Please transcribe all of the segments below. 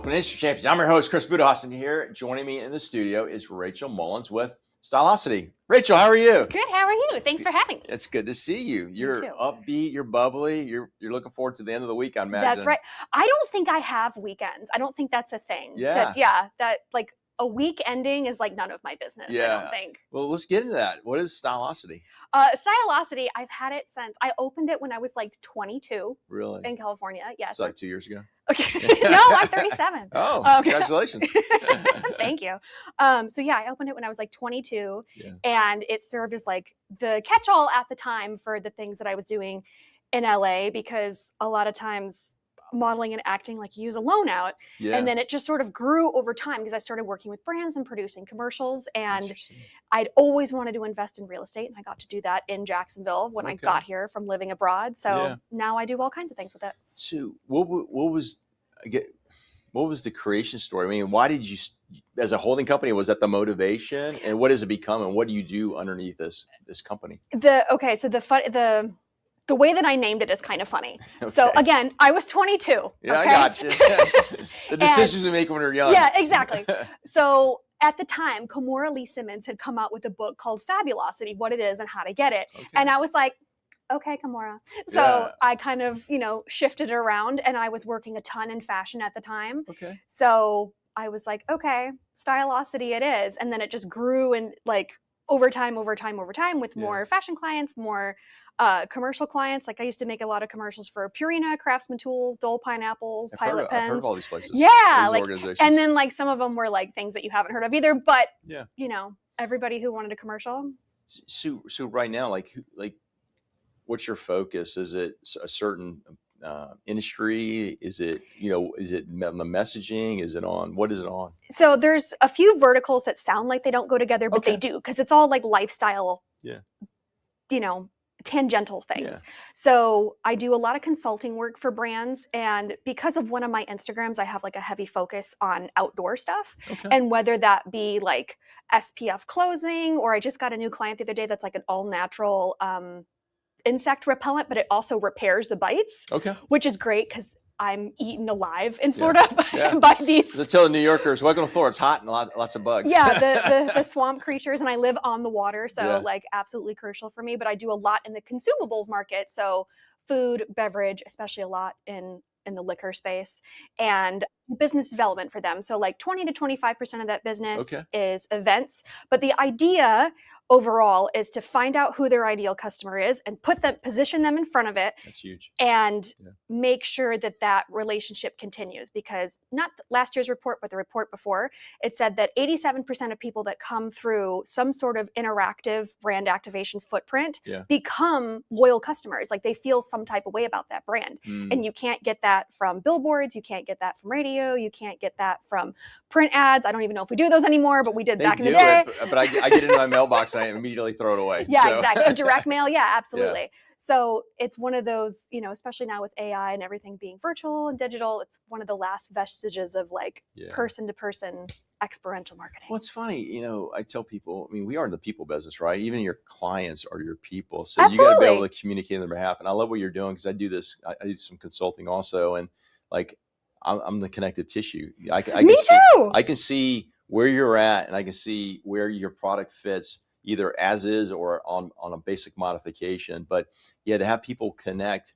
Open Industry Champions. I'm your host, Chris Budahassan here. Joining me in the studio is Rachel Mullins with Stylosity. Rachel, how are you? Good. How are you? Thanks for having me. It's good to see you. You're upbeat. You're bubbly. You're looking forward to the end of the week, I imagine. That's right. I don't think I have weekends. I don't think that's a thing. Yeah. That like a week ending is like none of my business. Yeah. I don't think. Well, let's get into that. What is Stylosity? Stylosity, I've had it since I opened it when I was like 22. Really? In California. Yes. It's like 2 years ago. Okay. No, I'm 37. Oh, congratulations. Thank you. So yeah, I opened it when I was like 22, Yeah. and it served as like the catch-all at the time for the things that I was doing in LA, because a lot of times modeling and acting, like, you use a loan out. Yeah. And then it just sort of grew over time because I started working with brands and producing commercials, and I'd always wanted to invest in real estate, and I got to do that in Jacksonville when I got here from living abroad. So now I do all kinds of things with it. So what was the creation story? I mean, why did you, as a holding company, was that the motivation, and what does it become, and what do you do underneath this company? The way that I named it is kind of funny. Okay. So again, I was 22. Yeah, okay? I got you. The decisions we make when we're young. Yeah, exactly. So at the time, Kimora Lee Simmons had come out with a book called Fabulosity, What It Is and How to Get It. Okay. And I was like, okay, Kimora. So I kind of, shifted it around, and I was working a ton in fashion at the time. Okay. So I was like, okay, Stylosity it is. And then it just grew, and like over time with more fashion clients, more commercial clients. Like, I used to make a lot of commercials for Purina, Craftsman Tools, Dole Pineapples, Pilot Pens. I've heard of all these places. Yeah. And then like some of them were like things that you haven't heard of either, but everybody who wanted a commercial. So right now, like what's your focus? Is it a certain industry? Is it on the messaging? Is it on, what is it on? So there's a few verticals that sound like they don't go together, but they do, because it's all like lifestyle, tangential things. Yeah. So I do a lot of consulting work for brands, and because of one of my Instagrams, I have like a heavy focus on outdoor stuff. Okay. And whether that be like SPF clothing, or I just got a new client the other day that's like an all natural insect repellent, but it also repairs the bites. Okay. Which is great because I'm eaten alive in Florida by these. So tell the New Yorkers, welcome to Florida. It's hot and lots of bugs. Yeah, the swamp creatures, and I live on the water, so like absolutely crucial for me. But I do a lot in the consumables market, so food, beverage, especially a lot in the liquor space, and business development for them. So like 20 to 25% of that business is events. But the idea overall is to find out who their ideal customer is and position them in front of it. That's huge. And make sure that relationship continues, because not last year's report, but the report before, it said that 87% of people that come through some sort of interactive brand activation footprint become loyal customers. Like, they feel some type of way about that brand. And you can't get that from billboards. You can't get that from radio. You can't get that from print ads. I don't even know if we do those anymore, but we did back in the day. But I get into my mailbox and I immediately throw it away. Yeah, exactly. Direct mail. Yeah, absolutely. Yeah. So it's one of those, especially now with AI and everything being virtual and digital, it's one of the last vestiges of like person to person experiential marketing. Well, it's funny, I tell people, we are in the people business, right? Even your clients are your people. So you got to be able to communicate on their behalf. And I love what you're doing, because I do this, I do some consulting also. And like, I'm the connective tissue. Me too. I can see where you're at, and I can see where your product fits, either as is or on a basic modification. But to have people connect,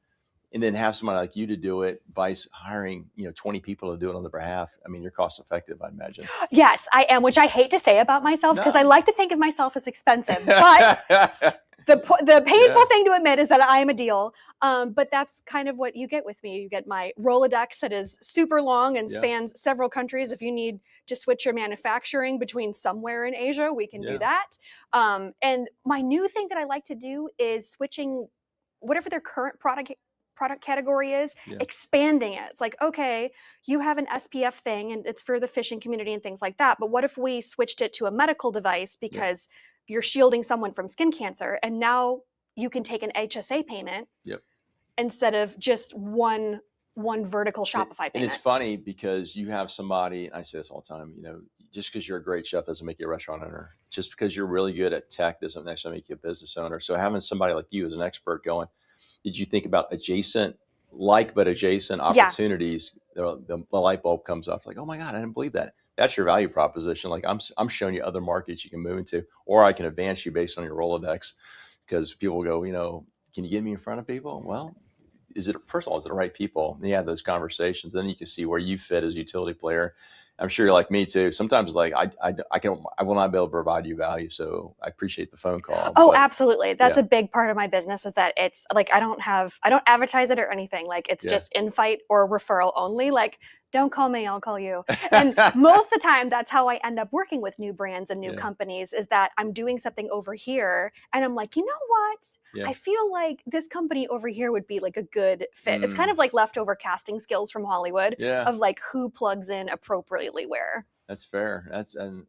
and then have somebody like you to do it, vice hiring 20 people to do it on their behalf. You're cost effective, I imagine. Yes, I am, which I hate to say about myself, because I like to think of myself as expensive, but the painful thing to admit is that I am a deal. But that's kind of what you get with me. You get my Rolodex that is super long and spans several countries. If you need to switch your manufacturing between somewhere in Asia, we can do that. And my new thing that I like to do is switching whatever their current product category is, expanding it. It's like, okay, you have an SPF thing and it's for the fishing community and things like that. But what if we switched it to a medical device, because you're shielding someone from skin cancer, and now you can take an HSA payment instead of just one vertical Shopify payment. And it's funny because you have somebody, I say this all the time, just because you're a great chef doesn't make you a restaurant owner. Just because you're really good at tech doesn't necessarily make you a business owner. So having somebody like you as an expert going, did you think about adjacent like but adjacent opportunities, the light bulb comes off like, oh my God, I didn't believe that. That's your value proposition. Like I'm showing you other markets you can move into, or I can advance you based on your Rolodex, because people go, can you get me in front of people? Well, first of all, is it the right people? And you have those conversations, then you can see where you fit as a utility player. I'm sure you're like me too. Sometimes like I will not be able to provide you value. So I appreciate the phone call. Oh, absolutely. That's a big part of my business, is that it's like, I don't advertise it or anything. Like, it's just invite or referral only. Like, don't call me, I'll call you. And most of the time, that's how I end up working with new brands and new companies, is that I'm doing something over here and I'm like, you know what? I feel like this company over here would be like a good fit. It's kind of like leftover casting skills from Hollywood of like who plugs in appropriately where. That's fair. That's a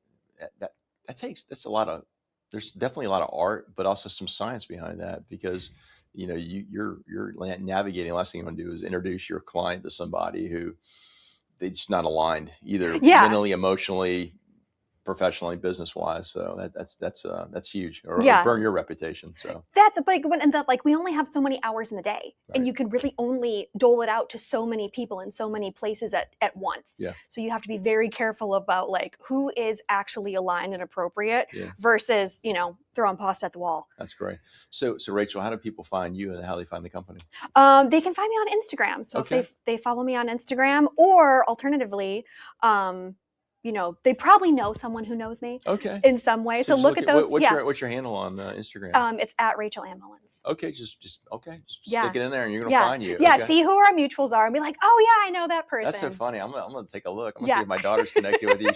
lot of, there's definitely a lot of art, but also some science behind that, because you're navigating. Last thing you want to do is introduce your client to somebody who they're just not aligned either mentally, emotionally, professionally, business wise. So that's huge, or burn your reputation. So that's a big one. And that, like, we only have so many hours in the day, and you can really only dole it out to so many people in so many places at once. So you have to be very careful about like who is actually aligned and appropriate versus, throwing pasta at the wall. That's great. So Rachel, how do people find you and how do they find the company? They can find me on Instagram. So if they follow me on Instagram, or alternatively, they probably know someone who knows me in some way. So look at those. What's your handle on Instagram? It's at Rachel Ann Mullins. Okay. Just stick it in there and you're going to find you. Yeah. See who our mutuals are and be like, oh yeah, I know that person. That's so funny. I'm going to take a look. I'm going to see if my daughter's connected with you.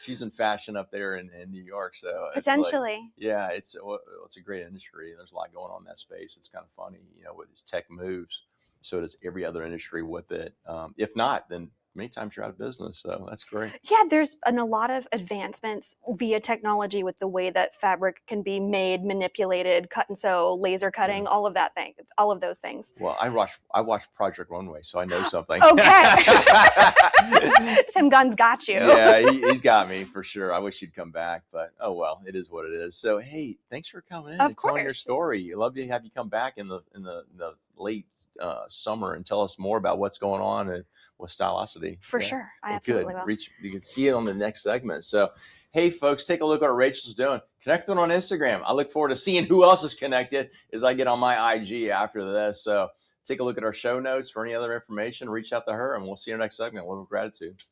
She's in fashion up there in New York. So potentially. It's a great industry. There's a lot going on in that space. It's kind of funny, with these tech moves. So does every other industry with it. If not, then many times you're out of business. So that's great. Yeah, there's been a lot of advancements via technology with the way that fabric can be made, manipulated, cut and sew, laser cutting, all of those things. Well, I watched Project Runway, so I know something. Okay. Tim Gunn's got you. Yeah, he's got me for sure. I wish he'd come back, but oh well, it is what it is. So hey, thanks for coming in and telling your story. I'd love to have you come back in the late summer and tell us more about what's going on with Stylosity. For sure. I absolutely will. You can see it on the next segment. So, hey, folks, take a look at what Rachel's doing. Connect with her on Instagram. I look forward to seeing who else is connected as I get on my IG after this. So take a look at our show notes for any other information. Reach out to her, and we'll see you in the next segment. Love and gratitude.